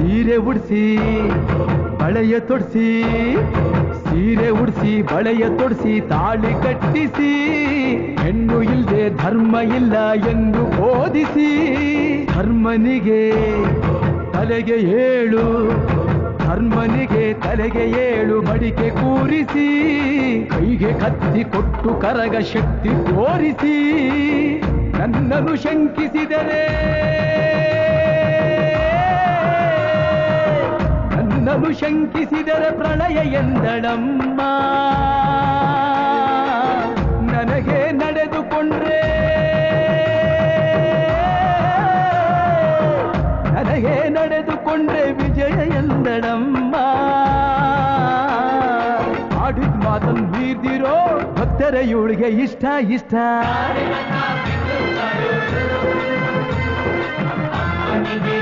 ಸೀರೆ ಉಡಿಸಿ ಬಳೆಯ ತೊಡಿಸಿ ಸೀರೆ ಉಡಿಸಿ ಬಳೆಯ ತೊಡಿಸಿ ತಾಳಿ ಕಟ್ಟಿಸಿ ಹೆಣ್ಣು ಇಲ್ಲದೆ ಧರ್ಮ ಇಲ್ಲ ಎಂದು ಬೋಧಿಸಿ ಧರ್ಮನಿಗೆ ತಲೆಗೆ ಏಳು ಧರ್ಮನಿಗೆ ತಲೆಗೆ ಏಳು ಮಡಿಕೆ ಕೂರಿಸಿ ಕೈಗೆ ಕತ್ತಿ ಕೊಟ್ಟು ಕರಗ ಶಕ್ತಿ ತೋರಿಸಿ ನನ್ನನ್ನು ಶಂಕಿಸಿದರೆ ನನ್ನನ್ನು ಶಂಕಿಸಿದರೆ ಪ್ರಳಯ ಎಂದಳಮ್ಮ ನನಗೆ ನಡೆದುಕೊಂಡ್ರೆ ನನಗೆ ನಡೆದುಕೊಂಡ್ರೆ ವಿಜಯ ಎಂದಳಮ್ಮ ಆಡಿದ ಮಾತನ್ನು ಮೀರ್ದಿರೋ ಭಕ್ತರ ಇವಳಿಗೆ ಇಷ್ಟ ಇಷ್ಟ ಅಮ್ಮನಿಗೆ